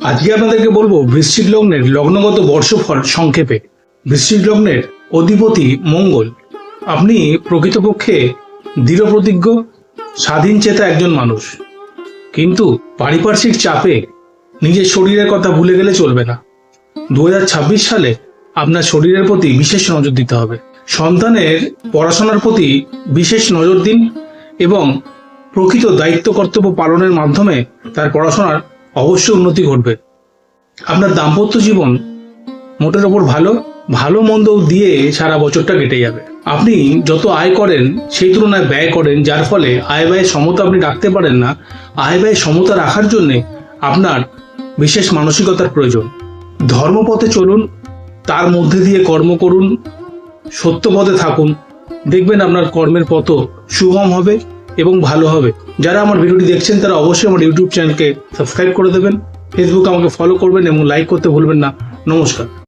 আজকে আপনাদেরকে বলবো বৃশ্চিক লগ্নের লগ্নগত বর্ষফল সংক্ষেপে। বৃশ্চিক লগ্নের অধিপতি মঙ্গল। আপনি প্রকৃতপক্ষে দৃঢ়প্রতিজ্ঞ স্বাধীন চেতা একজন মানুষ, কিন্তু পারিপার্শ্বিক চাপে নিজের শরীরের কথা ভুলে গেলে চলবে না। 2026 সালে আপনার শরীরের প্রতি বিশেষ নজর দিতে হবে। সন্তানের পড়াশোনার প্রতি বিশেষ নজর দিন এবং প্রকৃত দায়িত্ব কর্তব্য পালনের মাধ্যমে তার পড়াশোনার অবশ্যই উন্নতি ঘটবে। আপনার দাম্পত্য জীবন মোটের ওপর ভালো মন্দ দিয়ে সারা বছরটা কেটে যাবে। আপনি যত আয় করেন সেই তুলনায় ব্যয় করেন, যার ফলে আয় ব্যয়ের সমতা আপনি রাখতে পারেন না। আয় ব্যয়ের সমতা রাখার জন্যে আপনার বিশেষ মানসিকতার প্রয়োজন। ধর্মপথে চলুন, তার মধ্যে দিয়ে কর্ম করুন, সত্যপথে থাকুন, দেখবেন আপনার কর্মের পথ সুগম হবে এবং ভালো হবে। যারা আমার ভিডিওটি দেখছেন তারা অবশ্যই আমার ইউটিউব চ্যানেলকে সাবস্ক্রাইব করে দেবেন, ফেসবুকে আমাকে ফলো করবেন এবং লাইক করতে ভুলবেন না। নমস্কার।